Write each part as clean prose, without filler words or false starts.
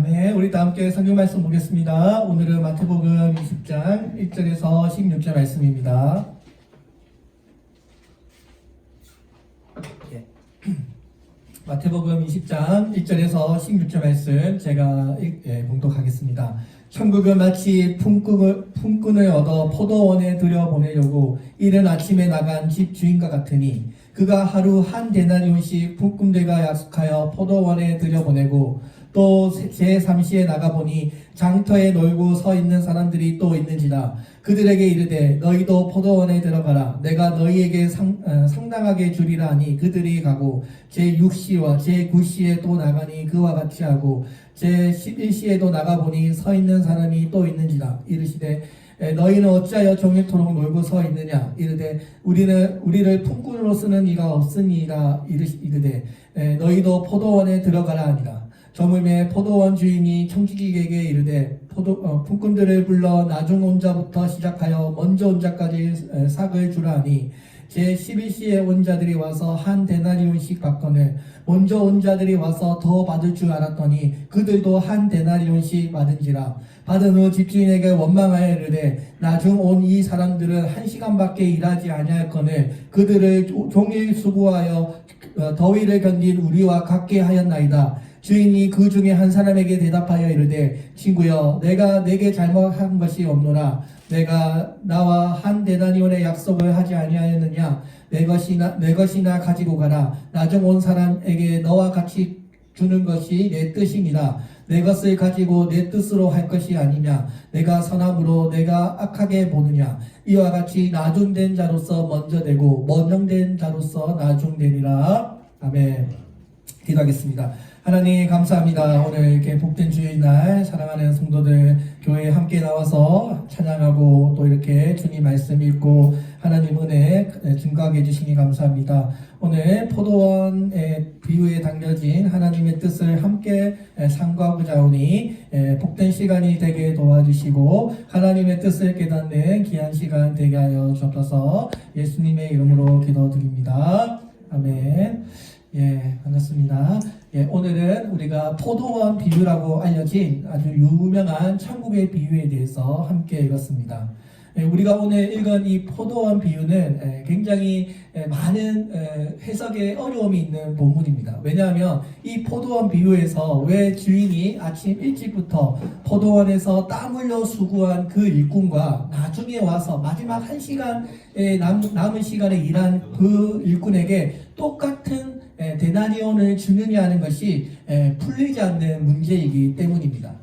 아멘. 우리 다 함께 성경 말씀 보겠습니다. 오늘은 마태복음 20장 1절에서 16절 말씀입니다. 마태복음 20장 1절에서 16절 말씀 제가 봉독하겠습니다. 천국은 마치 품꾼을 얻어 포도원에 들여보내려고 이른 아침에 나간 집 주인과 같으니 그가 하루 한 데나리온씩 품꾼들과 약속하여 포도원에 들여보내고 또 제3시에 나가보니 장터에 놀고 서 있는 사람들이 또 있는지라. 그들에게 이르되 너희도 포도원에 들어가라. 내가 너희에게 상당하게 주리라 하니 그들이 가고 제6시와 제9시에 또 나가니 그와 같이 하고 제11시에도 나가보니 서 있는 사람이 또 있는지라. 이르시되 너희는 어찌하여 종일토록 놀고 서 있느냐. 이르되 우리를 품꾼으로 쓰는 이가 없으니라. 이르되 너희도 포도원에 들어가라 하니라. 저물매 포도원 주인이 청지기에게 이르되 품꾼들을 불러 나중 온 자부터 시작하여 먼저 온 자까지 삭을 주라 하니 제11시에 온 자들이 와서 한 데나리온씩 받거늘 먼저 온 자들이 와서 더 받을 줄 알았더니 그들도 한 데나리온씩 받은지라. 받은 후 집주인에게 원망하여 이르되 나중 온 이 사람들은 1시간밖에 일하지 아니할거늘 그들을 종일 수고하여 더위를 견딘 우리와 같게 하였나이다. 주인이 그 중에 한 사람에게 대답하여 이르되 친구여 내가 내게 잘못한 것이 없노라. 내가 나와 한 데나리온의 약속을 하지 아니하였느냐. 내 것이나 가지고 가라. 나중 온 사람에게 너와 같이 주는 것이 내 뜻이니라. 내 것을 가지고 내 뜻으로 할 것이 아니냐. 내가 선함으로 내가 악하게 보느냐. 이와 같이 나중된 자로서 먼저 되고 먼저된 자로서 나중되니라. 아멘. 기도하겠습니다. 하나님 감사합니다. 오늘 이렇게 복된 주일 날 사랑하는 성도들 교회에 함께 나와서 찬양하고 또 이렇게 주님 말씀 읽고 하나님 은혜 증거하게 해주시니 감사합니다. 오늘 포도원의 비유에 담겨진 하나님의 뜻을 함께 상고하고자 하오니 복된 시간이 되게 도와주시고 하나님의 뜻을 깨닫는 귀한 시간 되게 하여 주옵소서. 예수님의 이름으로 기도드립니다. 아멘. 반갑습니다. 오늘은 우리가 포도원 비유라고 알려진 아주 유명한 천국의 비유에 대해서 함께 읽었습니다. 우리가 오늘 읽은 이 포도원 비유는 굉장히 많은 해석에 어려움이 있는 본문입니다. 왜냐하면 이 포도원 비유에서 왜 주인이 아침 일찍부터 포도원에서 땀 흘려 수고한 그 일꾼과 나중에 와서 마지막 1시간에 남은 시간에 일한 그 일꾼에게 똑같은 데나리온을 주느냐 하는 것이 풀리지 않는 문제이기 때문입니다.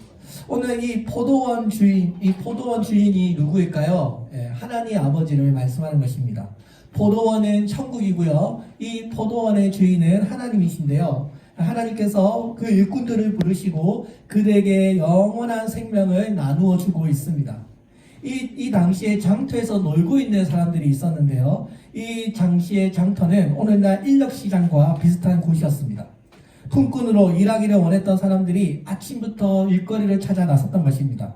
오늘 이 포도원 주인이 누구일까요? 하나님 아버지를 말씀하는 것입니다. 포도원은 천국이고요. 이 포도원의 주인은 하나님이신데요. 하나님께서 그 일꾼들을 부르시고 그들에게 영원한 생명을 나누어 주고 있습니다. 이 당시에 장터에서 놀고 있는 사람들이 있었는데요. 이 당시의 장터는 오늘날 인력시장과 비슷한 곳이었습니다. 품꾼으로 일하기를 원했던 사람들이 아침부터 일거리를 찾아 나섰던 것입니다.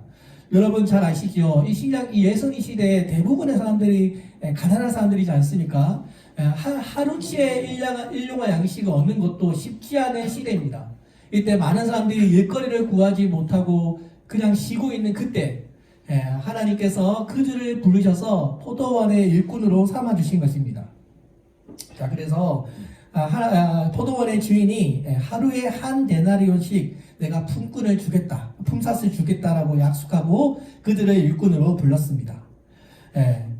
여러분 잘 아시죠? 이 예수님 시대에 대부분의 사람들이 가난한 사람들이지 않습니까? 하루치의 일용할 양식을 얻는 것도 쉽지 않은 시대입니다. 이때 많은 사람들이 일거리를 구하지 못하고 그냥 쉬고 있는 그때 하나님께서 그들을 부르셔서 포도원의 일꾼으로 삼아주신 것입니다. 자, 그래서 포도원의 주인이 하루에 한 데나리온씩 내가 품꾼을 주겠다, 품삯을 주겠다라고 약속하고 그들을 일꾼으로 불렀습니다.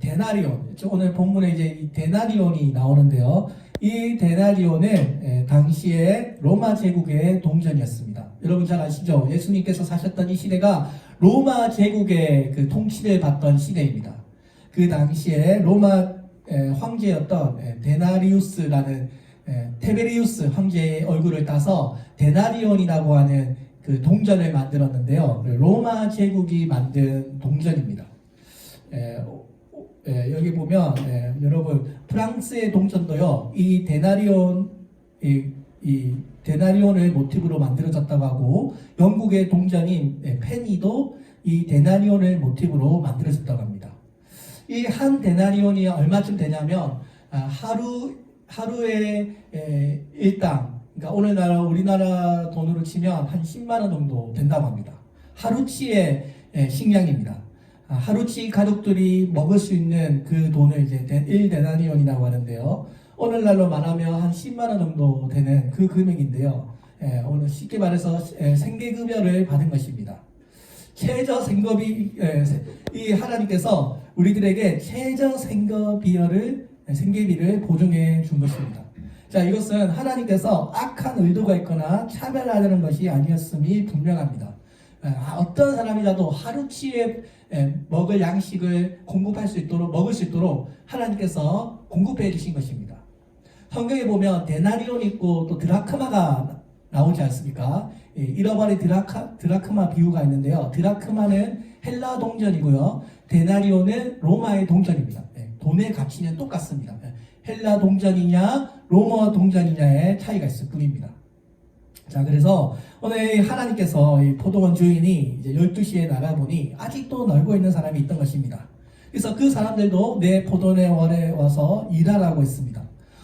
데나리온, 오늘 본문에 이제 이 데나리온이 나오는데요. 이 데나리온은 당시에 로마 제국의 동전이었습니다. 여러분 잘 아시죠? 예수님께서 사셨던 이 시대가 로마 제국의 그 통치를 받던 시대입니다. 그 당시에 로마 황제였던 데나리우스라는 테베리우스 황제의 얼굴을 따서 데나리온이라고 하는 그 동전을 만들었는데요. 로마 제국이 만든 동전입니다. 여기 보면 여러분 프랑스의 동전도요. 이 데나리온을 모티브로 만들어졌다고 하고 영국의 동전인 페니도 이 데나리온을 모티브로 만들어졌다고 합니다. 이 한 데나리온이 얼마쯤 되냐면 하루에 일당 그러니까 오늘날 우리나라 돈으로 치면 한 10만 원 정도 된다고 합니다. 하루치의 식량입니다. 하루치 가족들이 먹을 수 있는 그 돈을 이제 1데나리온이라고 하는데요. 오늘날로 말하면 한 10만 원 정도 되는 그 금액인데요. 오늘 쉽게 말해서 생계급여를 받은 것입니다. 이 하나님께서 우리들에게 생계비를 보증해 준 것입니다. 자, 이것은 하나님께서 악한 의도가 있거나 차별하려는 것이 아니었음이 분명합니다. 어떤 사람이라도 하루치에 먹을 양식을 공급할 수 있도록, 먹을 수 있도록 하나님께서 공급해 주신 것입니다. 성경에 보면 데나리온 있고 또 드라크마가 나오지 않습니까? 잃어버린 드라크마 비유가 있는데요. 드라크마는 헬라 동전이고요. 데나리온은 로마의 동전입니다. 돈의 가치는 똑같습니다. 헬라 동전이냐 로마 동전이냐의 차이가 있을 뿐입니다. 자, 그래서 오늘 하나님께서 이 포도원 주인이 이제 12시에 나가보니 아직도 놀고 있는 사람이 있던 것입니다. 그래서 그 사람들도 내 포도원에 와서 일하라고 했습니다.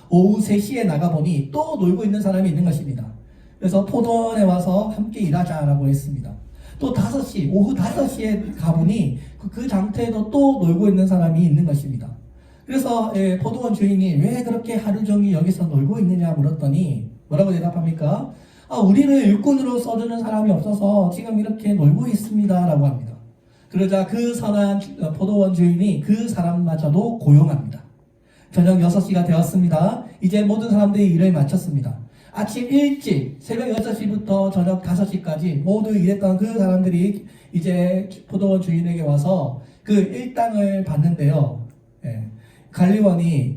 오후 3시에 나가보니 또 놀고 있는 사람이 있는 것입니다. 그래서 포도원에 와서 함께 일하자라고 했습니다. 또 오후 5시에 가보니 그 장터에도 또 놀고 있는 사람이 있는 것입니다. 그래서 포도원 주인이 왜 그렇게 하루 종일 여기서 놀고 있느냐 물었더니 뭐라고 대답합니까? 우리를 일꾼으로 써주는 사람이 없어서 지금 이렇게 놀고 있습니다 라고 합니다. 그러자 그 선한 포도원 주인이 그 사람마저도 고용합니다. 저녁 6시가 되었습니다. 이제 모든 사람들이 일을 마쳤습니다. 아침 일찍 새벽 6시부터 저녁 5시까지 모두 일했던 그 사람들이 이제 포도원 주인에게 와서 그 일당을 받는데요. 관리원이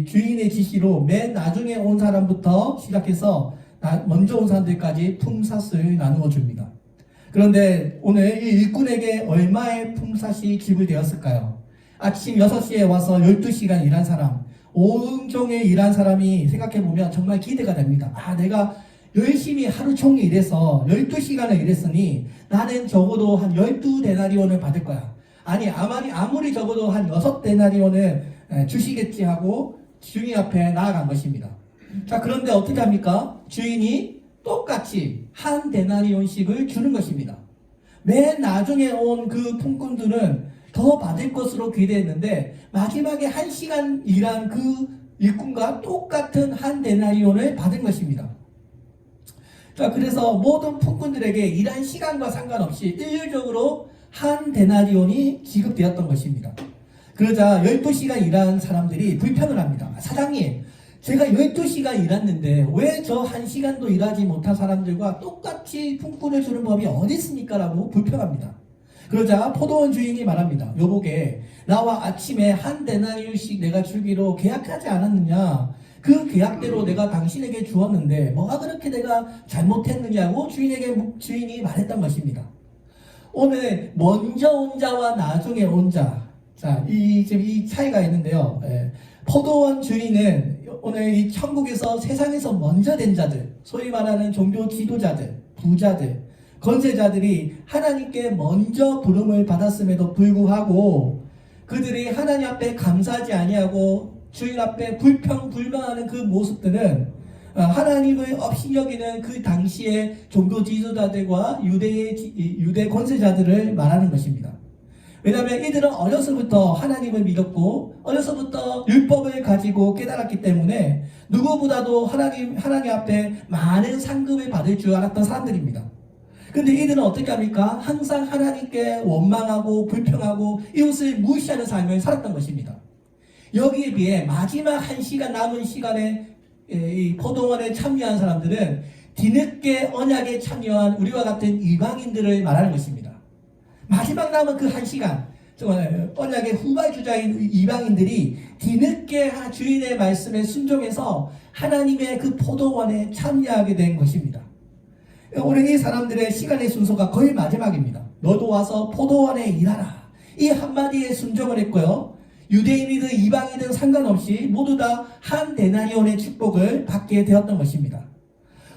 주인의 지시로 맨 나중에 온 사람부터 시작해서 먼저 온 사람들까지 품삯을 나누어 줍니다. 그런데 오늘 이 일꾼에게 얼마의 품삯이 지불되었을까요? 아침 6시에 와서 12시간 일한 사람, 온종일 일한 사람이 생각해보면 정말 기대가 됩니다. 내가 열심히 하루 종일 일해서 12시간을 일했으니 나는 적어도 한 12데나리온을 받을 거야. 아무리 적어도 한 6데나리온을 주시겠지 하고 주인 앞에 나아간 것입니다. 자, 그런데 어떻게 합니까? 주인이 똑같이 한 데나리온씩을 주는 것입니다. 맨 나중에 온 그 품꾼들은 더 받을 것으로 기대했는데 마지막에 1시간 일한 그 일꾼과 똑같은 한 데나리온을 받은 것입니다. 자, 그래서 모든 품꾼들에게 일한 시간과 상관없이 일률적으로 한 데나리온이 지급되었던 것입니다. 그러자 12시간 일한 사람들이 불평을 합니다. 사장님, 제가 12시간 일했는데 왜 저 1시간도 일하지 못한 사람들과 똑같이 품꾼을 주는 법이 어디 있습니까? 라고 불평합니다. 그러자 포도원 주인이 말합니다. 여보게, 나와 아침에 한 데나리온씩 내가 주기로 계약하지 않았느냐? 그 계약대로 내가 당신에게 주었는데 뭐가 그렇게 내가 잘못했느냐고 주인이 말했던 것입니다. 오늘 먼저 온 자와 나중에 온 자, 자, 지금 이 차이가 있는데요. 포도원 주인은 오늘 이 천국에서 세상에서 먼저 된 자들, 소위 말하는 종교 지도자들, 부자들, 권세자들이 하나님께 먼저 부름을 받았음에도 불구하고 그들이 하나님 앞에 감사하지 아니하고 주인 앞에 불평불만하는 그 모습들은 하나님을 없이 여기는 그 당시의 종교 지도자들과 유대 권세자들을 말하는 것입니다. 왜냐하면 이들은 어려서부터 하나님을 믿었고 어려서부터 율법을 가지고 깨달았기 때문에 누구보다도 하나님 앞에 많은 상급을 받을 줄 알았던 사람들입니다. 근데 이들은 어떻게 합니까? 항상 하나님께 원망하고 불평하고 이웃을 무시하는 삶을 살았던 것입니다. 여기에 비해 마지막 1시간 남은 시간에 이 포도원에 참여한 사람들은 뒤늦게 언약에 참여한 우리와 같은 이방인들을 말하는 것입니다. 마지막 남은 그 1시간, 언약의 후발주자인 이방인들이 뒤늦게 주인의 말씀에 순종해서 하나님의 그 포도원에 참여하게 된 것입니다. 오늘 이 사람들의 시간의 순서가 거의 마지막입니다. 너도 와서 포도원에 일하라. 이 한마디에 순종을 했고요. 유대인이든 이방인이든 상관없이 모두 다 한 데나리온의 축복을 받게 되었던 것입니다.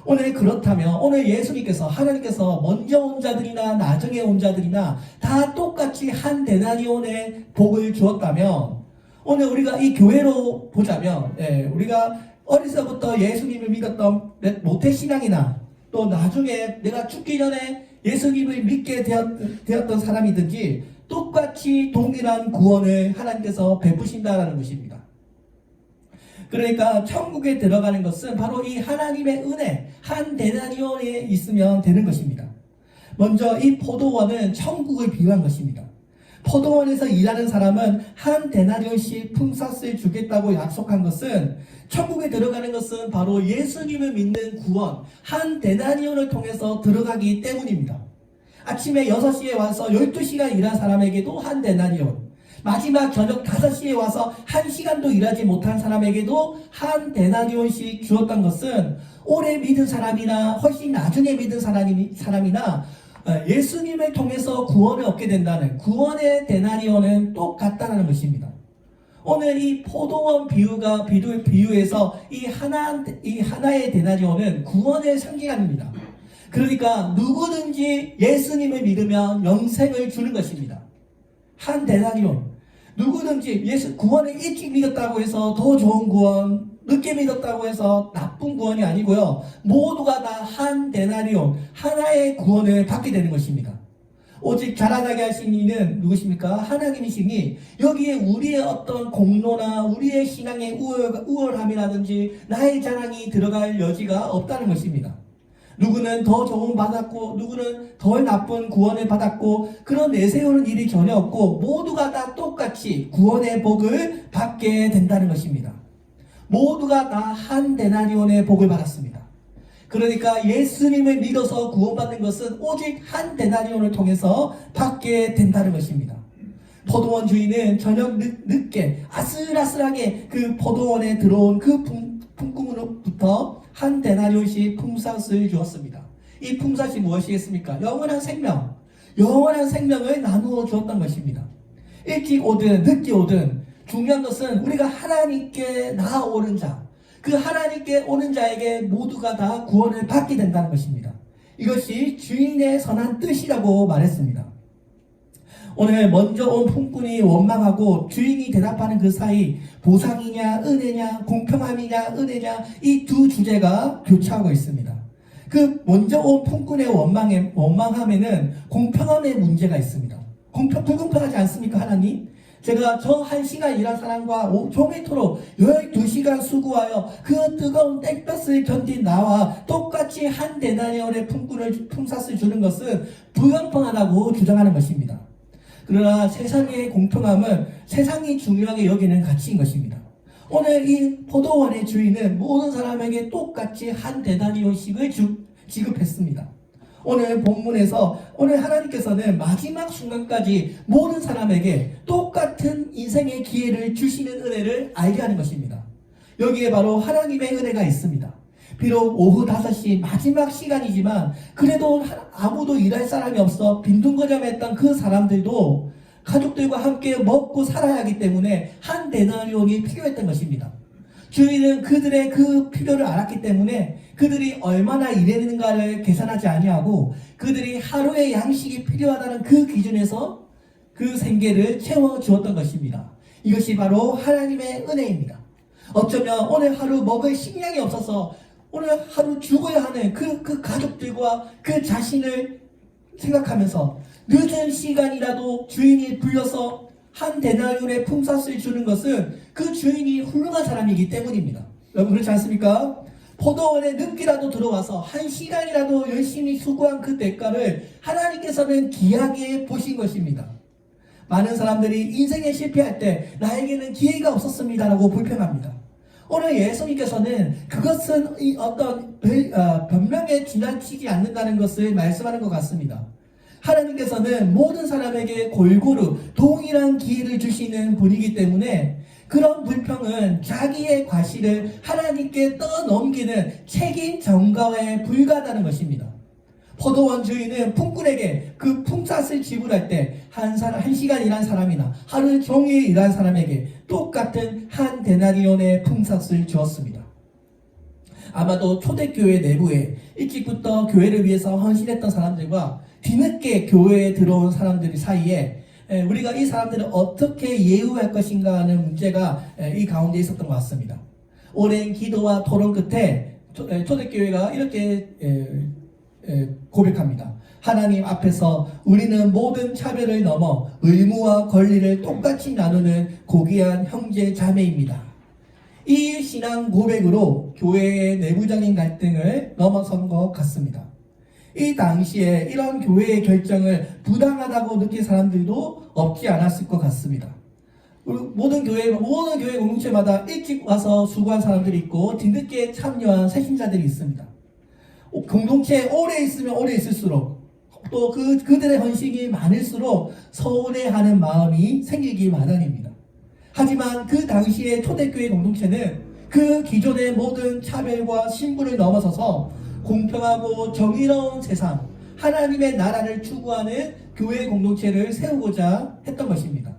오늘 그렇다면 오늘 예수님께서 하나님께서 먼저 온 자들이나 나중에 온 자들이나 다 똑같이 한 데나리온의 복을 주었다면 오늘 우리가 이 교회로 보자면 우리가 어려서부터 예수님을 믿었던 모태신앙이나 또 나중에 내가 죽기 전에 예수님을 믿게 되었던 사람이든지 똑같이 동일한 구원을 하나님께서 베푸신다라는 것입니다. 그러니까 천국에 들어가는 것은 바로 이 하나님의 은혜, 한 데나리온에 있으면 되는 것입니다. 먼저 이 포도원은 천국을 비유한 것입니다. 포도원에서 일하는 사람은 한 데나리온씩 품삯을 주겠다고 약속한 것은 천국에 들어가는 것은 바로 예수님을 믿는 구원, 한 데나리온을 통해서 들어가기 때문입니다. 아침에 6시에 와서 12시간 일한 사람에게도 한 데나리온, 마지막 저녁 5시에 와서 1시간도 일하지 못한 사람에게도 한 데나리온씩 주었던 것은 오래 믿은 사람이나 훨씬 나중에 믿은 사람이나 예수님을 통해서 구원을 얻게 된다는 구원의 데나리온은 똑같다는 것입니다. 오늘 이 포도원 비유에서 이 하나의 데나리온은 구원을 상징합니다. 그러니까 누구든지 예수님을 믿으면 영생을 주는 것입니다. 한 데나리온. 누구든지 구원을 일찍 믿었다고 해서 더 좋은 구원, 늦게 믿었다고 해서 나쁜 구원이 아니고요. 모두가 다 한 데나리온, 하나의 구원을 받게 되는 것입니다. 오직 자라나게 하신 이는 누구십니까? 하나님이시니 여기에 우리의 어떤 공로나 우리의 신앙의 우월함이라든지 나의 자랑이 들어갈 여지가 없다는 것입니다. 누구는 더 좋은 받았고 누구는 덜 나쁜 구원을 받았고 그런 내세우는 일이 전혀 없고 모두가 다 똑같이 구원의 복을 받게 된다는 것입니다. 모두가 다 한 데나리온의 복을 받았습니다. 그러니까 예수님을 믿어서 구원받는 것은 오직 한 데나리온을 통해서 받게 된다는 것입니다. 포도원 주인은 저녁 늦게 아슬아슬하게 그 포도원에 들어온 그 품꾼으로부터 한 데나리온씩 품삯을 주었습니다. 이 품삯이 무엇이겠습니까? 영원한 생명, 영원한 생명을 나누어 주었던 것입니다. 일찍 오든 늦게 오든 중요한 것은 우리가 하나님께 나아오는 자, 그 하나님께 오는 자에게 모두가 다 구원을 받게 된다는 것입니다. 이것이 주인의 선한 뜻이라고 말했습니다. 오늘 먼저 온 품꾼이 원망하고 주인이 대답하는 그 사이 보상이냐 은혜냐 공평함이냐 은혜냐 이 두 주제가 교차하고 있습니다. 그 먼저 온 품꾼의 원망함에는 공평함의 문제가 있습니다. 불공평하지 않습니까 하나님? 제가 저 1시간 일한 사람과 종일토록 12시간 수고하여 그 뜨거운 땡볕을 견딘 나와 똑같이 한 데나리온의 품삯을 주는 것은 불공평하다고 주장하는 것입니다. 그러나 세상의 공평함은 세상이 중요하게 여기는 가치인 것입니다. 오늘 이 포도원의 주인은 모든 사람에게 똑같이 한 데나리온씩을 지급했습니다. 오늘 본문에서 오늘 하나님께서는 마지막 순간까지 모든 사람에게 똑같은 인생의 기회를 주시는 은혜를 알게 하는 것입니다. 여기에 바로 하나님의 은혜가 있습니다. 비록 오후 5시 마지막 시간이지만 그래도 아무도 일할 사람이 없어 빈둥거림했던 그 사람들도 가족들과 함께 먹고 살아야 하기 때문에 한 데나리온이 필요했던 것입니다. 주인은 그들의 그 필요를 알았기 때문에 그들이 얼마나 일했는가를 계산하지 아니하고 그들이 하루의 양식이 필요하다는 그 기준에서 그 생계를 채워주었던 것입니다. 이것이 바로 하나님의 은혜입니다. 어쩌면 오늘 하루 먹을 식량이 없어서 오늘 하루 죽어야 하는 그 가족들과 그 자신을 생각하면서 늦은 시간이라도 주인이 불려서 한 데나리온의 품삯을 주는 것은 그 주인이 훌륭한 사람이기 때문입니다. 여러분 그렇지 않습니까? 포도원에 늦게라도 들어와서 1시간이라도 열심히 수고한 그 대가를 하나님께서는 귀하게 보신 것입니다. 많은 사람들이 인생에 실패할 때 나에게는 기회가 없었습니다라고 불평합니다. 오늘 예수님께서는 그것은 어떤 변명에 지나치지 않는다는 것을 말씀하는 것 같습니다. 하나님께서는 모든 사람에게 골고루 동일한 기회를 주시는 분이기 때문에 그런 불평은 자기의 과실을 하나님께 떠넘기는 책임 전가에 불과하다는 것입니다. 포도원 주인은 품꾼에게 그 품삯을 지불할 때 한 시간 일한 사람이나 하루 종일 일한 사람에게 똑같은 한 데나리온의 품삯을 주었습니다. 아마도 초대교회 내부에 일찍부터 교회를 위해서 헌신했던 사람들과 뒤늦게 교회에 들어온 사람들 사이에 우리가 이 사람들을 어떻게 예우할 것인가 하는 문제가 이 가운데 있었던 것 같습니다. 오랜 기도와 토론 끝에 초대교회가 이렇게 고백합니다. 하나님 앞에서 우리는 모든 차별을 넘어 의무와 권리를 똑같이 나누는 고귀한 형제 자매입니다. 이 신앙 고백으로 교회의 내부적인 갈등을 넘어선 것 같습니다. 이 당시에 이런 교회의 결정을 부당하다고 느낀 사람들도 없지 않았을 것 같습니다. 모든 교회 공동체마다 일찍 와서 수고한 사람들이 있고 뒤늦게 참여한 새신자들이 있습니다. 공동체에 오래 있으면 오래 있을수록 또 그들의 헌신이 많을수록 서운해하는 마음이 생기기 마련입니다. 하지만 그 당시의 초대교회 공동체는 그 기존의 모든 차별과 신분을 넘어서서 공평하고 정의로운 세상, 하나님의 나라를 추구하는 교회 공동체를 세우고자 했던 것입니다.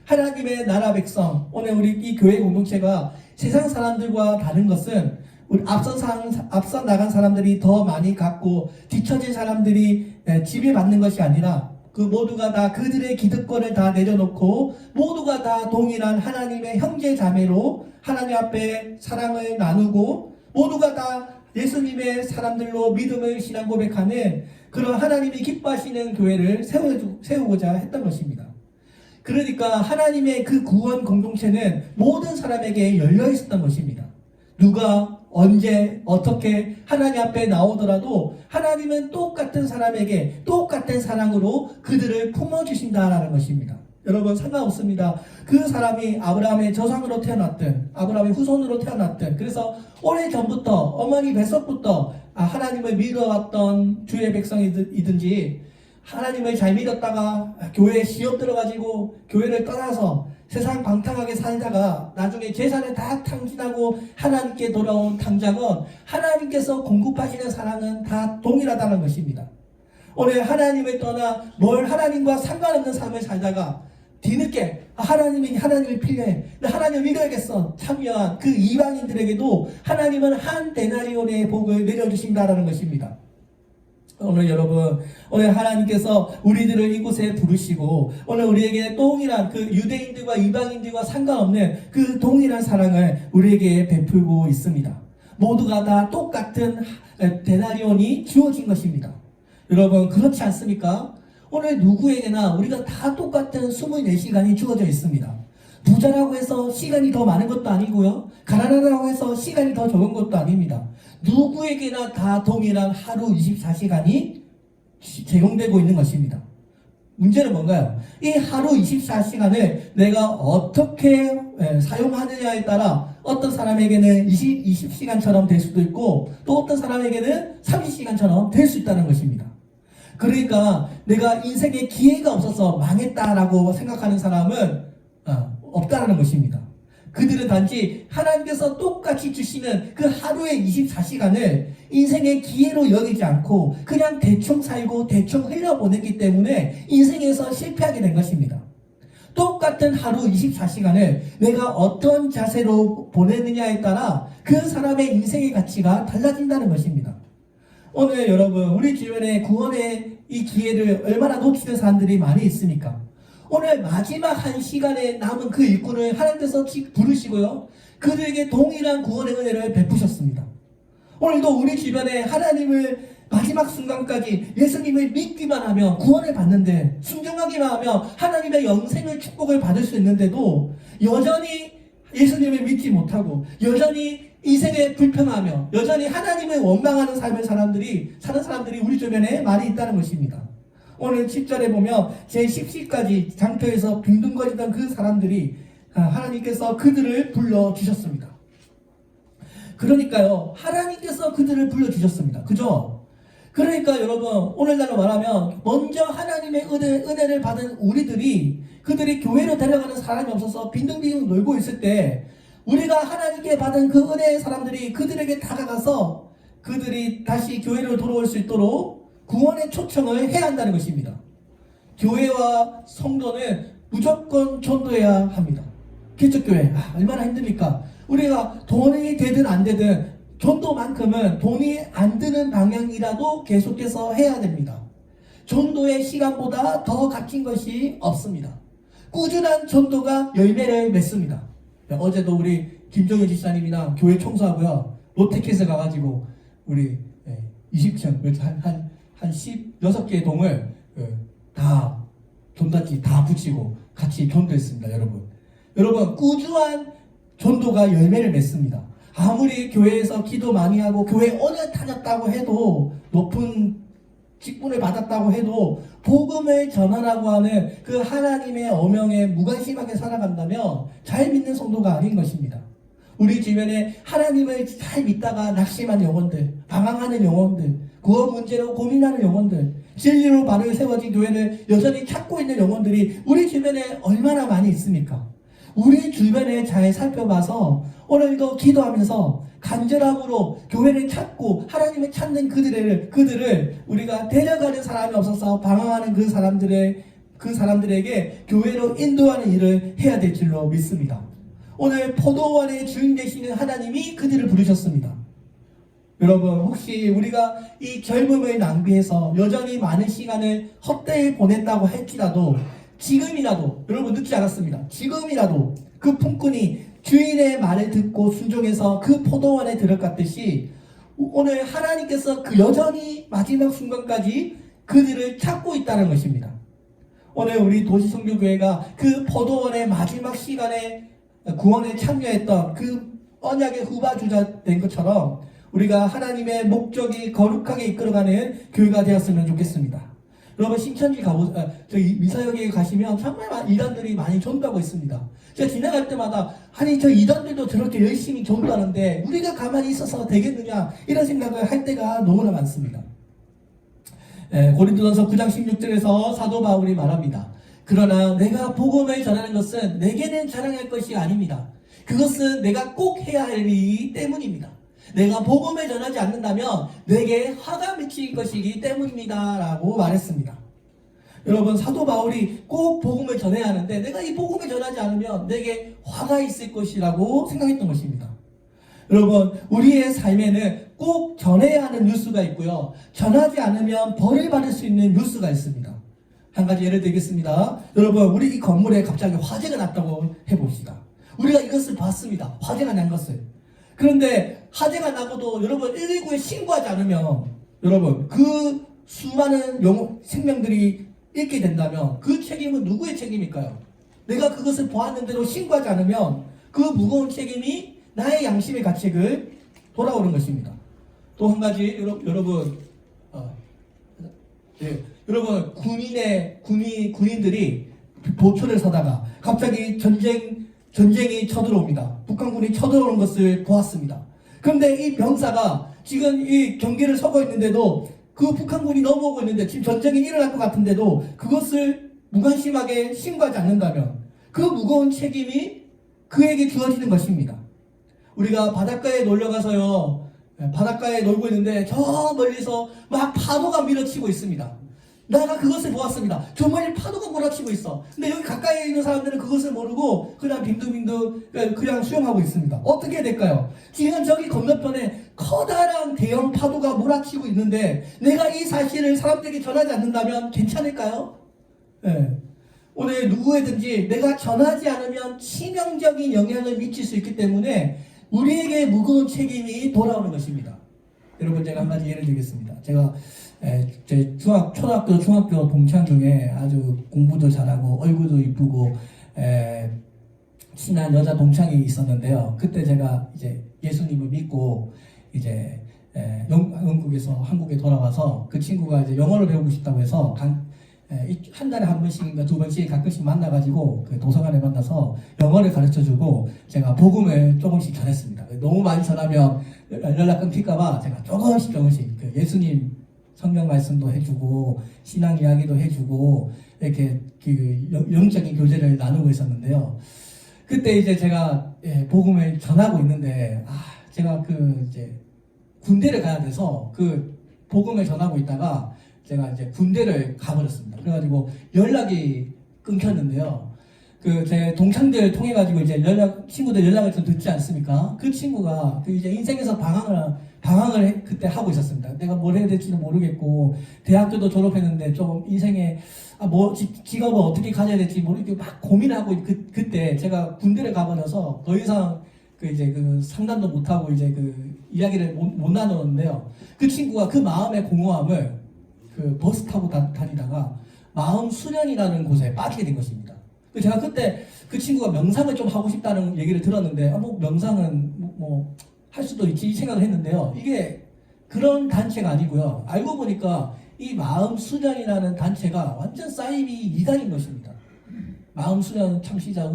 하나님의 나라 백성, 오늘 우리 이 교회 공동체가 세상 사람들과 다른 것은 우리 앞서 나간 사람들이 더 많이 갖고 뒤처진 사람들이 지배받는 것이 아니라 그 모두가 다 그들의 기득권을 다 내려놓고 모두가 다 동일한 하나님의 형제 자매로 하나님 앞에 사랑을 나누고 모두가 다 예수님의 사람들로 믿음을 신앙 고백하는 그런 하나님이 기뻐하시는 교회를 세우고자 했던 것입니다. 그러니까 하나님의 그 구원 공동체는 모든 사람에게 열려 있었던 것입니다. 누가 언제 어떻게 하나님 앞에 나오더라도 하나님은 똑같은 사람에게 똑같은 사랑으로 그들을 품어주신다라는 것입니다. 여러분 상관없습니다. 그 사람이 아브라함의 조상으로 태어났든 아브라함의 후손으로 태어났든 그래서 오래전부터 어머니 뱃속부터 하나님을 믿어왔던 주의 백성이든지 하나님을 잘 믿었다가 교회에 시험 들어가지고 교회를 떠나서 세상 방탕하게 살다가 나중에 재산을 다 탕진하고 하나님께 돌아온 탕자건 하나님께서 공급하시는 사랑은 다 동일하다는 것입니다. 오늘 하나님을 떠나 하나님과 상관없는 삶을 살다가 뒤늦게 하나님이 필요해, 하나님을 믿어야겠어 참여한 그 이방인들에게도 하나님은 한 데나리온의 복을 내려주신다라는 것입니다. 오늘 여러분, 오늘 하나님께서 우리들을 이곳에 부르시고 오늘 우리에게 동일한 그 유대인들과 이방인들과 상관없는 그 동일한 사랑을 우리에게 베풀고 있습니다. 모두가 다 똑같은 데나리온이 주어진 것입니다. 여러분 그렇지 않습니까? 오늘 누구에게나 우리가 다 똑같은 24시간이 주어져 있습니다. 부자라고 해서 시간이 더 많은 것도 아니고요. 가난하다고 해서 시간이 더 적은 것도 아닙니다. 누구에게나 다 동일한 하루 24시간이 제공되고 있는 것입니다. 문제는 뭔가요? 이 하루 24시간을 내가 어떻게 사용하느냐에 따라 어떤 사람에게는 20시간처럼 될 수도 있고 또 어떤 사람에게는 30시간처럼 될 수 있다는 것입니다. 그러니까 내가 인생에 기회가 없어서 망했다라고 생각하는 사람은 없다라는 것입니다. 그들은 단지 하나님께서 똑같이 주시는 그 하루의 24시간을 인생의 기회로 여기지 않고 그냥 대충 살고 대충 흘려보냈기 때문에 인생에서 실패하게 된 것입니다. 똑같은 하루 24시간을 내가 어떤 자세로 보내느냐에 따라 그 사람의 인생의 가치가 달라진다는 것입니다. 오늘 여러분 우리 주변에 구원의 이 기회를 얼마나 놓치는 사람들이 많이 있습니까? 오늘 마지막 한 시간에 남은 그 일꾼을 하나님께서 부르시고요. 그들에게 동일한 구원의 은혜를 베푸셨습니다. 오늘도 우리 주변에 하나님을 마지막 순간까지 예수님을 믿기만 하면 구원을 받는데 순종하기만 하면 하나님의 영생의 축복을 받을 수 있는데도 여전히 예수님을 믿지 못하고 여전히 인생에 불평하며 여전히 하나님을 원망하는 삶을 사는 사람들이 우리 주변에 많이 있다는 것입니다. 오늘 10절에 보면 제10시까지 장터에서 빈둥거리던 그 사람들이 하나님께서 그들을 불러주셨습니다. 그러니까요, 하나님께서 그들을 불러주셨습니다. 그죠? 그러니까 여러분, 오늘날로 말하면 먼저 하나님의 은혜를 받은 그들이 교회로 데려가는 사람이 없어서 빈둥빈둥 놀고 있을 때 우리가 하나님께 받은 그 은혜의 사람들이 그들에게 다가가서 그들이 다시 교회로 돌아올 수 있도록 구원의 초청을 해야 한다는 것입니다. 교회와 성도는 무조건 전도해야 합니다. 개척교회 얼마나 힘듭니까? 우리가 돈이 되든 안 되든 전도만큼은 돈이 안 드는 방향이라도 계속해서 해야 됩니다. 전도의 시간보다 더 값진 것이 없습니다. 꾸준한 전도가 열매를 맺습니다. 어제도 우리 김종현 집사님이랑 교회 청소하고요. 롯데캐슬 가가지고 우리 20층 한 16개의 동을 다 돈단지 다 붙이고 같이 전도했습니다. 여러분 꾸준한 전도가 열매를 맺습니다. 아무리 교회에서 기도 많이 하고 교회 오래 다녔다고 해도 높은 직분을 받았다고 해도 복음을 전하라고 하는 그 하나님의 어명에 무관심하게 살아간다면 잘 믿는 성도가 아닌 것입니다. 우리 주변에 하나님을 잘 믿다가 낙심한 영혼들, 방황하는 영혼들, 구원 문제로 고민하는 영혼들, 진리로 발을 세워진 교회를 여전히 찾고 있는 영혼들이 우리 주변에 얼마나 많이 있습니까? 우리 주변에 잘 살펴봐서 오늘도 기도하면서 간절함으로 교회를 찾고 하나님을 찾는 그들을 우리가 데려가는 사람이 없어서 방황하는 그 사람들에게 교회로 인도하는 일을 해야 될 줄로 믿습니다. 오늘 포도원의 주인 되시는 하나님이 그들을 부르셨습니다. 여러분, 혹시 우리가 이 젊음을 낭비해서 여전히 많은 시간을 헛되이 보냈다고 할지라도 지금이라도, 여러분 늦지 않았습니다. 지금이라도 그 품꾼이 주인의 말을 듣고 순종해서 그 포도원에 들어갔듯이 오늘 하나님께서 그 여전히 마지막 순간까지 그들을 찾고 있다는 것입니다. 오늘 우리 도시성교교회가 그 포도원의 마지막 시간에 구원에 참여했던 그 언약의 후바주자 된 것처럼 우리가 하나님의 목적이 거룩하게 이끌어가는 교회가 되었으면 좋겠습니다. 여러분 신천지 저기 미사역에 가시면 정말 이단들이 많이 전도하고 있습니다. 제가 지나갈 때마다 아니 저 이단들도 저렇게 열심히 전도하는데 우리가 가만히 있어서 되겠느냐 이런 생각을 할 때가 너무나 많습니다. 고린도전서 9장 16절에서 사도 바울이 말합니다. 그러나 내가 복음을 전하는 것은 내게는 자랑할 것이 아닙니다. 그것은 내가 꼭 해야 할 일이기 때문입니다. 내가 복음을 전하지 않는다면 내게 화가 미칠 것이기 때문입니다 라고 말했습니다. 여러분 사도 바울이 꼭 복음을 전해야 하는데 내가 이 복음을 전하지 않으면 내게 화가 있을 것이라고 생각했던 것입니다. 여러분 우리의 삶에는 꼭 전해야 하는 뉴스가 있고요, 전하지 않으면 벌을 받을 수 있는 뉴스가 있습니다. 한 가지 예를 들겠습니다. 여러분 우리 이 건물에 갑자기 화재가 났다고 해봅시다. 우리가 이것을 봤습니다. 화재가 난 것을. 그런데 화재가 나고도 여러분 119에 신고하지 않으면 여러분 그 수많은 생명들이 잃게 된다면 그 책임은 누구의 책임일까요? 내가 그것을 보았는데도 신고하지 않으면 그 무거운 책임이 나의 양심의 가책을 돌아오는 것입니다. 또 한 가지 여러분 군인들이 보초를 서다가 갑자기 전쟁이 쳐들어옵니다. 북한군이 쳐들어오는 것을 보았습니다. 그런데 이 병사가 지금 이 경계를 서고 있는데도 그 북한군이 넘어오고 있는데 지금 전쟁이 일어날 것 같은데도 그것을 무관심하게 신고하지 않는다면 그 무거운 책임이 그에게 주어지는 것입니다. 우리가 바닷가에 놀러가서요, 바닷가에 놀고 있는데 저 멀리서 막 파도가 밀어치고 있습니다. 내가 그것을 보았습니다. 정말 파도가 몰아치고 있어. 근데 여기 가까이에 있는 사람들은 그것을 모르고 그냥 빙두빙두 그냥 수영하고 있습니다. 어떻게 해야 될까요? 지금 저기 건너편에 커다란 대형 파도가 몰아치고 있는데 내가 이 사실을 사람들에게 전하지 않는다면 괜찮을까요? 네. 오늘 누구에든지 내가 전하지 않으면 치명적인 영향을 미칠 수 있기 때문에 우리에게 무거운 책임이 돌아오는 것입니다. 여러분 제가 한 가지 예를 들겠습니다. 제가 제 초등학교, 중학교 동창 중에 아주 공부도 잘하고 얼굴도 이쁘고 친한 여자 동창이 있었는데요. 그때 제가 이제 예수님을 믿고 이제 영국에서 한국에 돌아와서 그 친구가 이제 영어를 배우고 싶다고 해서 한 달에 한 번씩인가 두 번씩 가끔씩 만나가지고 그 도서관에 만나서 영어를 가르쳐주고 제가 복음을 조금씩 전했습니다. 너무 많이 전하면 연락 끊길까봐 제가 조금씩 그 예수님 성경 말씀도 해주고 신앙 이야기도 해주고 이렇게 그 영적인 교제를 나누고 있었는데요. 그때 이제 제가 복음을 전하고 있는데 제가 그 이제 군대를 가야 돼서 그 복음을 전하고 있다가 제가 이제 군대를 가버렸습니다. 그래가지고 연락이 끊겼는데요. 그 제 동창들 통해 가지고 이제 친구들 연락을 좀 듣지 않습니까? 그 친구가 그 이제 인생에서 방황을 그때 하고 있었습니다. 내가 뭘 해야 될지는 모르겠고 대학교도 졸업했는데 좀 인생에 직업을 어떻게 가져야 될지 모르겠고 막 고민하고 그때 제가 군대를 가버려서 더 이상 그 이제 그 상담도 못하고 이제 그 이야기를 못 나누는데요. 그 친구가 그 마음의 공허함을 그 버스 타고 다니다가 마음 수련이라는 곳에 빠지게 된 것입니다. 제가 그때 그 친구가 명상을 좀 하고 싶다는 얘기를 들었는데, 뭐 명상은 뭐 할 수도 있지 생각을 했는데요. 이게 그런 단체가 아니고요. 알고 보니까 이 마음 수련이라는 단체가 완전 사이비 이단인 것입니다. 마음 수련 창시자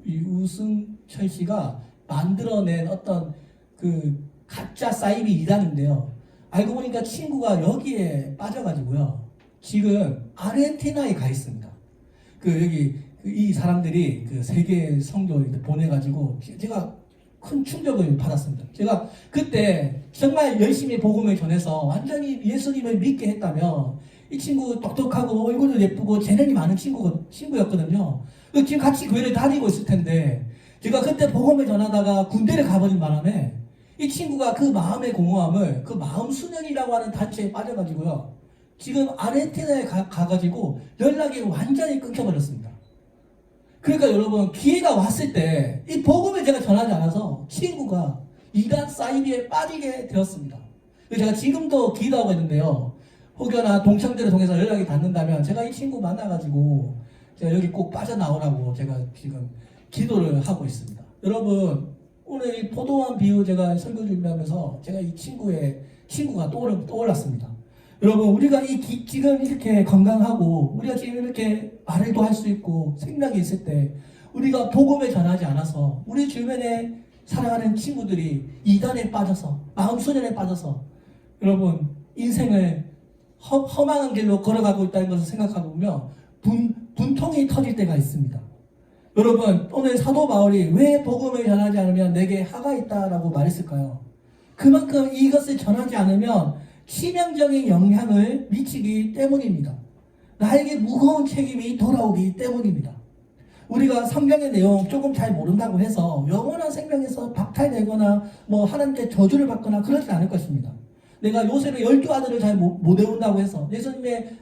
우승철 씨가 만들어낸 어떤 그 가짜 사이비 이단인데요. 알고 보니까 친구가 여기에 빠져가지고요. 지금 아르헨티나에 가 있습니다. 여기 이 사람들이 그 세계 성교를 보내가지고 제가 큰 충격을 받았습니다. 제가 그때 정말 열심히 복음을 전해서 완전히 예수님을 믿게 했다면 이 친구 똑똑하고 얼굴도 예쁘고 재능이 많은 친구였거든요. 지금 같이 교회를 다니고 있을 텐데 제가 그때 복음을 전하다가 군대를 가버린 바람에 이 친구가 그 마음의 공허함을 그 마음 수련이라고 하는 단체에 빠져가지고요. 지금 아르헨티나에 가가지고 연락이 완전히 끊겨버렸습니다. 그러니까 여러분, 기회가 왔을 때 이 복음을 제가 전하지 않아서 친구가 이단 사이비에 빠지게 되었습니다. 제가 지금도 기도하고 있는데요. 혹여나 동창들을 통해서 연락이 닿는다면 제가 이 친구 만나가지고 제가 여기 꼭 빠져나오라고 제가 지금 기도를 하고 있습니다. 여러분, 오늘 이 포도원 비유 제가 설교 준비하면서 제가 이 친구가 떠올랐습니다. 여러분, 우리가 지금 이렇게 건강하고 우리가 지금 이렇게 말도 할 수 있고 생명이 있을 때 우리가 복음을 전하지 않아서 우리 주변에 사랑하는 친구들이 이단에 빠져서 마음 수련에 빠져서 여러분 인생을 허망한 길로 걸어가고 있다는 것을 생각해보면 분통이 터질 때가 있습니다. 여러분, 오늘 사도 바울이 왜 복음을 전하지 않으면 내게 하가 있다라고 말했을까요? 그만큼 이것을 전하지 않으면 치명적인 영향을 미치기 때문입니다. 나에게 무거운 책임이 돌아오기 때문입니다. 우리가 성경의 내용 조금 잘 모른다고 해서 영원한 생명에서 박탈되거나 뭐 하나님께 저주를 받거나 그러진 않을 것입니다. 내가 요셉의 12아들을 잘 못 외운다고 해서 예수님의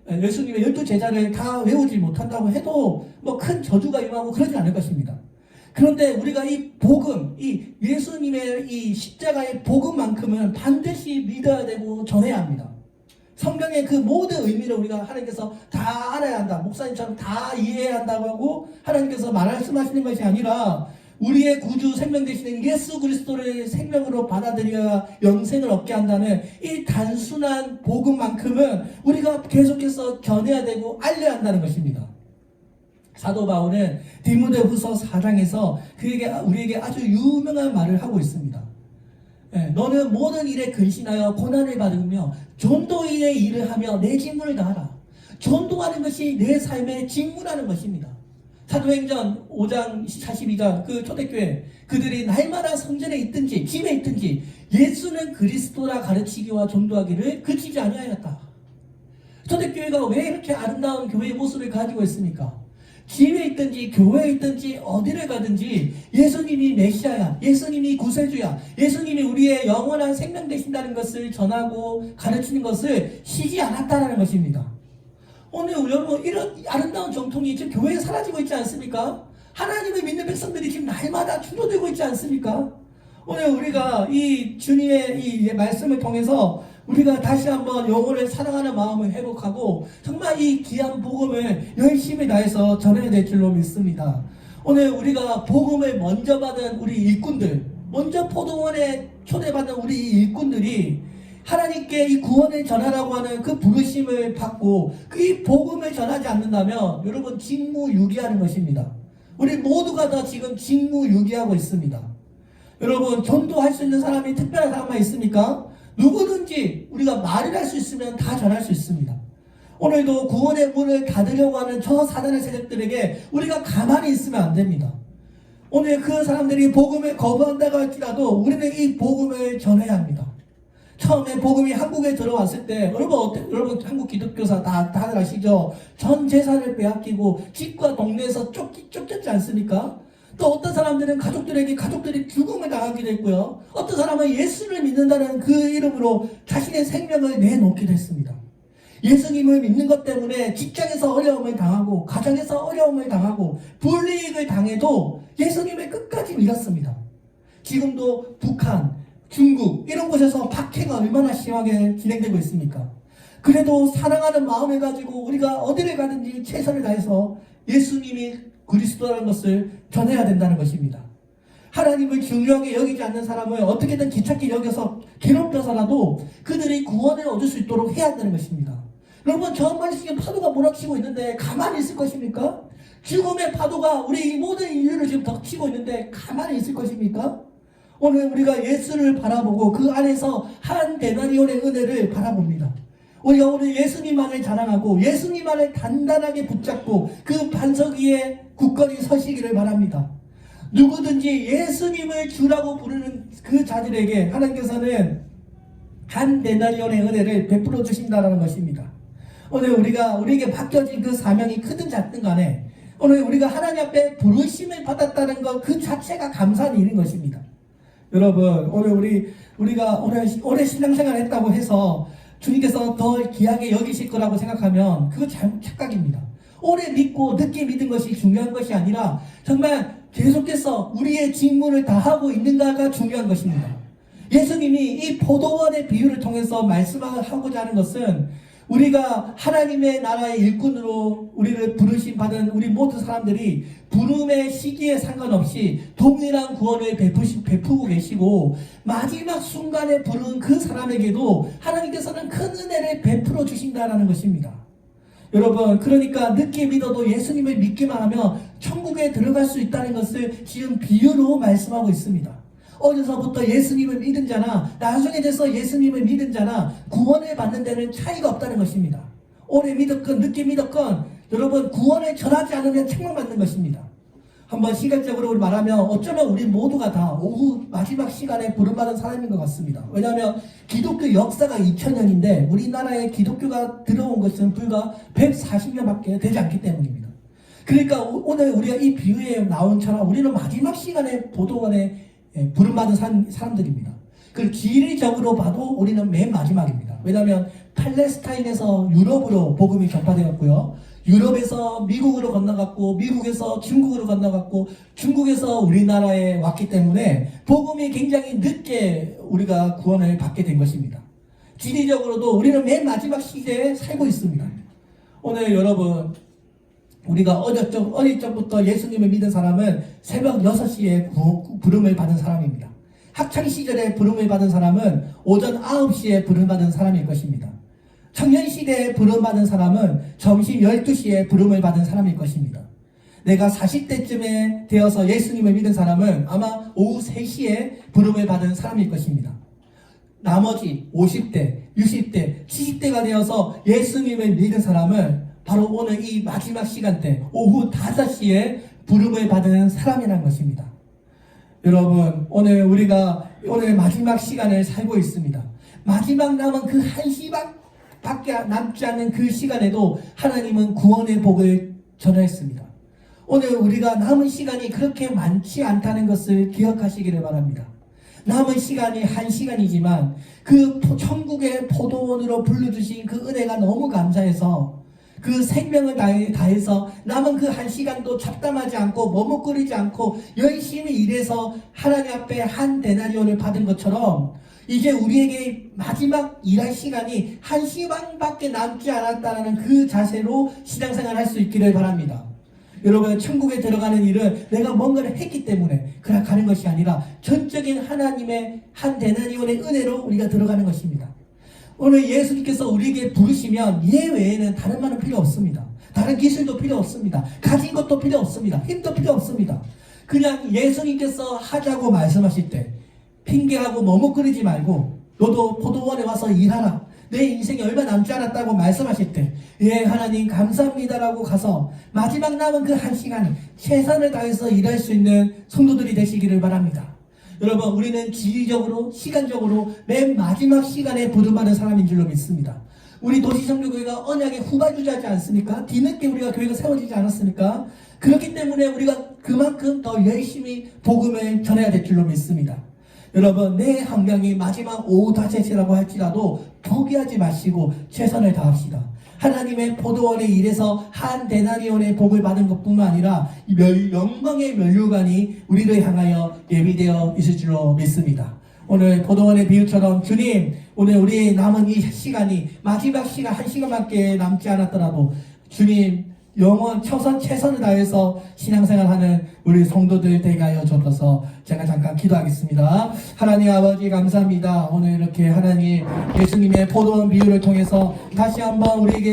12제자를 다 외우지 못한다고 해도 뭐 큰 저주가 임하고 그러진 않을 것입니다. 그런데 우리가 이 복음, 이 예수님의 이 십자가의 복음만큼은 반드시 믿어야 되고 전해야 합니다. 성경의 그 모든 의미를 우리가 하나님께서 다 알아야 한다. 목사님처럼 다 이해해야 한다고 하고 하나님께서 말씀하시는 것이 아니라 우리의 구주 생명 되시는 예수 그리스도를 생명으로 받아들여야 영생을 얻게 한다는 이 단순한 복음만큼은 우리가 계속해서 전해야 되고 알려야 한다는 것입니다. 사도 바울은 디모데후서 4장에서 우리에게 아주 유명한 말을 하고 있습니다. 너는 모든 일에 근신하여 고난을 받으며 전도인의 일을 하며 내 직분을 다하라. 전도하는 것이 내 삶의 직무라는 것입니다. 사도행전 5장 42절 그 초대교회 그들이 날마다 성전에 있든지 집에 있든지 예수는 그리스도라 가르치기와 전도하기를 그치지 아니하였다. 초대교회가 왜 이렇게 아름다운 교회의 모습을 가지고 있습니까? 집에 있든지 교회에 있든지 어디를 가든지 예수님이 메시아야, 예수님이 구세주야, 예수님이 우리의 영원한 생명 되신다는 것을 전하고 가르치는 것을 쉬지 않았다는 것입니다. 오늘 여러분 이런 아름다운 정통이 지금 교회에 사라지고 있지 않습니까? 하나님을 믿는 백성들이 지금 날마다 줄어들고 있지 않습니까? 오늘 우리가 이 주님의 이 말씀을 통해서 우리가 다시 한번 영혼을 사랑하는 마음을 회복하고 정말 이 귀한 복음을 열심히 다해서 전해야 될 줄로 믿습니다. 오늘 우리가 복음을 먼저 받은 우리 일꾼들, 먼저 포도원에 초대받은 우리 일꾼들이 하나님께 이 구원을 전하라고 하는 그 부르심을 받고 그 복음을 전하지 않는다면 여러분 직무유기하는 것입니다. 우리 모두가 다 지금 직무유기하고 있습니다. 여러분 전도할 수 있는 사람이 특별한 사람만 있습니까? 누구든지 우리가 말을 할 수 있으면 다 전할 수 있습니다. 오늘도 구원의 문을 닫으려고 하는 저 사단의 세력들에게 우리가 가만히 있으면 안 됩니다. 오늘 그 사람들이 복음을 거부한다고 할지라도 우리는 이 복음을 전해야 합니다. 처음에 복음이 한국에 들어왔을 때 여러분 한국 기독교사 다들 아시죠? 전 재산을 빼앗기고 집과 동네에서 쫓겼지 않습니까? 또 어떤 사람들은 가족들이 죽음을 당하기도 했고요. 어떤 사람은 예수를 믿는다는 그 이름으로 자신의 생명을 내놓기도 했습니다. 예수님을 믿는 것 때문에 직장에서 어려움을 당하고 가정에서 어려움을 당하고 불이익을 당해도 예수님을 끝까지 믿었습니다. 지금도 북한, 중국 이런 곳에서 박해가 얼마나 심하게 진행되고 있습니까? 그래도 사랑하는 마음을 가지고 우리가 어디를 가든지 최선을 다해서 예수님이 그리스도라는 것을 전해야 된다는 것입니다. 하나님을 중요하게 여기지 않는 사람을 어떻게든 귀찮게 여겨서 괴롭혀서라도 그들이 구원을 얻을 수 있도록 해야 한다는 것입니다. 여러분, 정말 지금 파도가 몰아치고 있는데 가만히 있을 것입니까? 죽음의 파도가 우리 모든 인류를 지금 덮치고 있는데 가만히 있을 것입니까? 오늘 우리가 예수를 바라보고 그 안에서 한 데나리온의 은혜를 바라봅니다. 우리가 오늘 예수님만을 자랑하고 예수님만을 단단하게 붙잡고 그 반석 위에 굳건히 서시기를 바랍니다. 누구든지 예수님을 주라고 부르는 그 자들에게 하나님께서는 한 데나리온의 은혜를 베풀어 주신다는 것입니다. 오늘 우리에게 맡겨진 그 사명이 크든 작든 간에 오늘 우리가 하나님 앞에 부르심을 받았다는 것 그 자체가 감사한 일인 것입니다. 여러분, 오늘 우리가 오래 신앙생활을 했다고 해서 주님께서 더 귀하게 여기실 거라고 생각하면 그거 착각입니다. 오래 믿고 늦게 믿은 것이 중요한 것이 아니라 정말 계속해서 우리의 직무를 다하고 있는가가 중요한 것입니다. 예수님이 이 포도원의 비유를 통해서 말씀하고자 하는 것은 우리가 하나님의 나라의 일꾼으로 우리를 부르심 받은 우리 모든 사람들이 부름의 시기에 상관없이 동일한 구원을 베푸고 계시고 마지막 순간에 부른 그 사람에게도 하나님께서는 큰 은혜를 베풀어 주신다는 것입니다. 여러분, 그러니까 늦게 믿어도 예수님을 믿기만 하면 천국에 들어갈 수 있다는 것을 지금 비유로 말씀하고 있습니다. 어디서부터 예수님을 믿은 자나 나중에 돼서 예수님을 믿은 자나 구원을 받는 데는 차이가 없다는 것입니다. 오래 믿었건 늦게 믿었건 여러분, 구원을 전하지 않으면 책망받는 것입니다. 한번 시각적으로 말하면 어쩌면 우리 모두가 다 오후 마지막 시간에 부름받은 사람인 것 같습니다. 왜냐하면 기독교 역사가 2000년인데 우리나라에 기독교가 들어온 것은 불과 140년밖에 되지 않기 때문입니다. 그러니까 오늘 우리가 이 비유에 나온처럼 우리는 마지막 시간에 보도원에 부름받은 사람들입니다. 그리고 지리적으로 봐도 우리는 맨 마지막입니다. 왜냐하면 팔레스타인에서 유럽으로 복음이 전파되었고요. 유럽에서 미국으로 건너갔고 미국에서 중국으로 건너갔고 중국에서 우리나라에 왔기 때문에 복음이 굉장히 늦게 우리가 구원을 받게 된 것입니다. 지리적으로도 우리는 맨 마지막 시대에 살고 있습니다. 오늘 여러분, 우리가 어릴 적부터 예수님을 믿은 사람은 새벽 6시에 부름을 받은 사람입니다. 학창시절에 부름을 받은 사람은 오전 9시에 부름 받은 사람일 것입니다. 청년시대에 부름받은 사람은 점심 12시에 부름을 받은 사람일 것입니다. 내가 40대쯤에 되어서 예수님을 믿은 사람은 아마 오후 3시에 부름을 받은 사람일 것입니다. 나머지 50대, 60대, 70대가 되어서 예수님을 믿은 사람은 바로 오늘 이 마지막 시간대 오후 5시에 부름을 받은 사람이라는 것입니다. 여러분, 오늘 마지막 시간을 살고 있습니다. 마지막 남은 그 1시간 밖에 남지 않는 그 시간에도 하나님은 구원의 복을 전하였습니다. 오늘 우리가 남은 시간이 그렇게 많지 않다는 것을 기억하시기를 바랍니다. 남은 시간이 1시간이지만 그 천국의 포도원으로 불러주신 그 은혜가 너무 감사해서 그 생명을 다해서 남은 그 1시간도 잡담하지 않고 머뭇거리지 않고 열심히 일해서 하나님 앞에 한 데나리온을 받은 것처럼 이제 우리에게 마지막 일할 시간이 1시간밖에 남지 않았다는 그 자세로 신앙생활 할 수 있기를 바랍니다. 여러분, 천국에 들어가는 일은 내가 뭔가를 했기 때문에 그냥 가는 것이 아니라 전적인 하나님의 한 데나리온의 은혜로 우리가 들어가는 것입니다. 오늘 예수님께서 우리에게 부르시면 예 외에는 다른 말은 필요 없습니다. 다른 기술도 필요 없습니다. 가진 것도 필요 없습니다. 힘도 필요 없습니다. 그냥 예수님께서 하자고 말씀하실 때 핑계하고 머뭇거리지 말고 너도 포도원에 와서 일하라. 내 인생이 얼마 남지 않았다고 말씀하실 때 예 하나님 감사합니다라고 가서 마지막 남은 그 1시간 최선을 다해서 일할 수 있는 성도들이 되시기를 바랍니다. 여러분, 우리는 지리적으로 시간적으로 맨 마지막 시간에 부름하는 사람인 줄로 믿습니다. 우리 도시성교교회가 언약의 후발주자지 않습니까? 뒤늦게 우리가 교회가 세워지지 않았습니까? 그렇기 때문에 우리가 그만큼 더 열심히 복음을 전해야 될 줄로 믿습니다. 여러분, 내 환경이 마지막 오후다셋이라고 할지라도 포기하지 마시고 최선을 다합시다. 하나님의 포도원의 일에서 한 데나리온의 복을 받은 것뿐만 아니라 영광의 면류관이 우리를 향하여 예비되어 있을 줄로 믿습니다. 오늘 포도원의 비유처럼 주님, 오늘 우리의 남은 이 시간이 마지막 시간 1시간밖에 남지 않았더라도 주님 영원 최선을 다해서 신앙생활하는 우리 성도들 되게 하여 주옵소서. 제가 잠깐 기도하겠습니다. 하나님 아버지 감사합니다. 오늘 이렇게 하나님 예수님의 포도원 비유를 통해서 다시 한번 우리에게